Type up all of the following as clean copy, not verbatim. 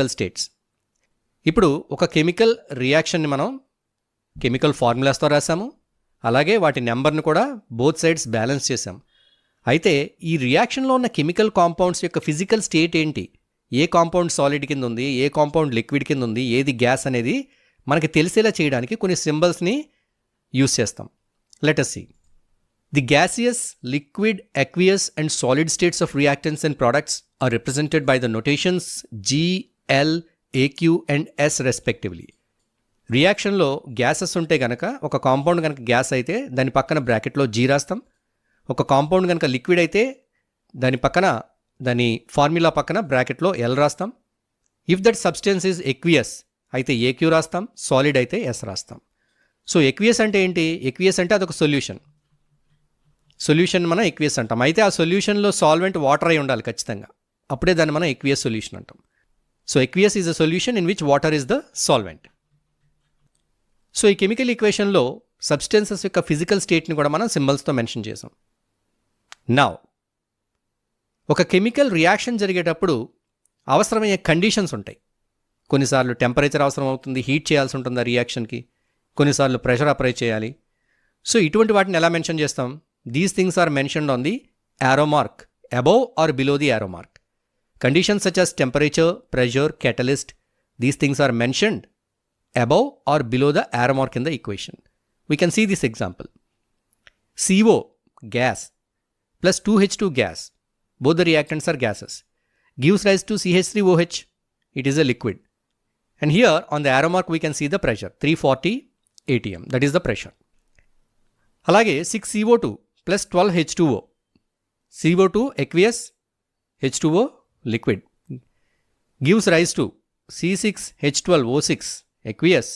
States. ఇప్పుడు ఒక chemical రియాక్షన్ని మనం కెమికల్ ఫార్ములాస్తో రాసాము, అలాగే వాటి నెంబర్ని కూడా బోత్ సైడ్స్ బ్యాలెన్స్ చేసాం. అయితే ఈ రియాక్షన్లో ఉన్న కెమికల్ కాంపౌండ్స్ యొక్క ఫిజికల్ స్టేట్ ఏంటి, ఏ కాంపౌండ్ సాలిడ్ కింద ఉంది, ఏ కాంపౌండ్ లిక్విడ్ కింద ఉంది, ఏది గ్యాస్ అనేది మనకి తెలిసేలా చేయడానికి కొన్ని సింబల్స్ని యూస్ చేస్తాం. Let us see. The gaseous, liquid, aqueous and solid states of reactants and products are represented by the notations G, L, AQ and S respectively. రియాక్షన్లో గ్యాసెస్ ఉంటే గనక ఒక కాంపౌండ్ కనుక గ్యాస్ అయితే దాని పక్కన బ్రాకెట్లో G రాస్తాం. ఒక కాంపౌండ్ కనుక లిక్విడ్ అయితే దాని ఫార్ములా పక్కన బ్రాకెట్లో L రాస్తాం. If that substance is aqueous అయితే AQ రాస్తాం, సాలిడ్ అయితే S రాస్తాం. సో ఎక్వియస్ అంటే ఏంటి? ఎక్వియస్ అంటే అదొక సొల్యూషన్ మనం ఎక్వియస్ అంటాం. అయితే ఆ సొల్యూషన్లో సాల్వెంట్ వాటర్ అయి ఉండాలి ఖచ్చితంగా, అప్పుడే దాన్ని మనం ఎక్వియస్ సొల్యూషన్ అంటాం. So aqueous is a solution in which water is the solvent. So ఈ కెమికల్ ఈక్వేషన్లో సబ్స్టెన్సెస్ యొక్క ఫిజికల్ స్టేట్ని కూడా మనం సింబల్స్తో మెన్షన్ చేసాం. నౌ ఒక కెమికల్ రియాక్షన్ జరిగేటప్పుడు అవసరమయ్యే కండిషన్స్ ఉంటాయి. కొన్నిసార్లు టెంపరేచర్ అవసరం అవుతుంది, హీట్ చేయాల్సి ఉంటుంది ఆ రియాక్షన్కి, కొన్నిసార్లు ప్రెషర్ అప్లై చేయాలి. సో ఇటువంటి వాటిని ఎలా మెన్షన్ చేస్తాం? These things are mentioned on the arrow mark above or below the arrow mark. Conditions such as temperature, pressure, catalyst, these things are mentioned above or below the arrow mark in the equation. We can see this example. CO, gas, plus 2H2 gas, both the reactants are gases, gives rise to CH3OH, it is a liquid. And here on the arrow mark we can see the pressure, 340 atm, that is the pressure. అలాగే 6CO2 plus 12H2O, CO2 aqueous, H2O liquid, gives rise to C6H12O6 aqueous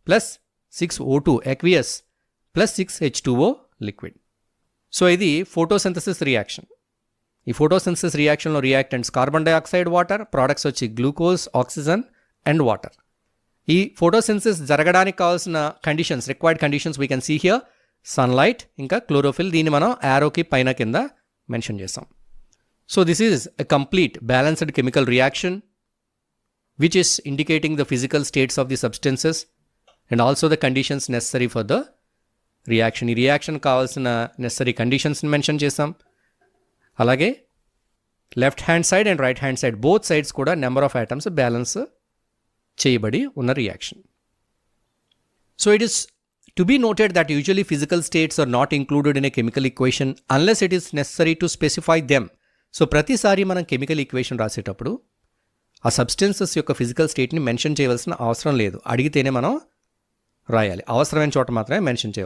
plus 6O2 aqueous plus 6H2O liquid. So ఇది photosynthesis reaction. ఈ photosynthesis రియాక్షన్లో reactants carbon dioxide, water, products వచ్చి glucose, oxygen and water. ఈ photosynthesis జరగడానికి కావాల్సిన conditions, required conditions we can see here. Sunlight, ఇంకా chlorophyll, దీన్ని మనం యారోకి పైన కింద మెన్షన్ చేసాం. So this is a complete balanced chemical reaction which is indicating the physical states of the substances and also the conditions necessary for the reaction. ఈ reaction కావాల్సిన necessary కండిషన్స్ని mention చేసాం. అలాగే left hand side and right hand side both sides కూడా number of items balance చేయబడి ఉన్న reaction. So it is to be noted that usually physical states are not included in a chemical equation unless it is necessary to specify them. So ప్రతిసారి మనం chemical equation రాసేటప్పుడు ఆ substances యొక్క physical స్టేట్ని mention చేయవలసిన అవసరం లేదు, అడిగితేనే మనం రాయాలి. అవసరమైన చోట మాత్రమే మెన్షన్ చేయవాలి.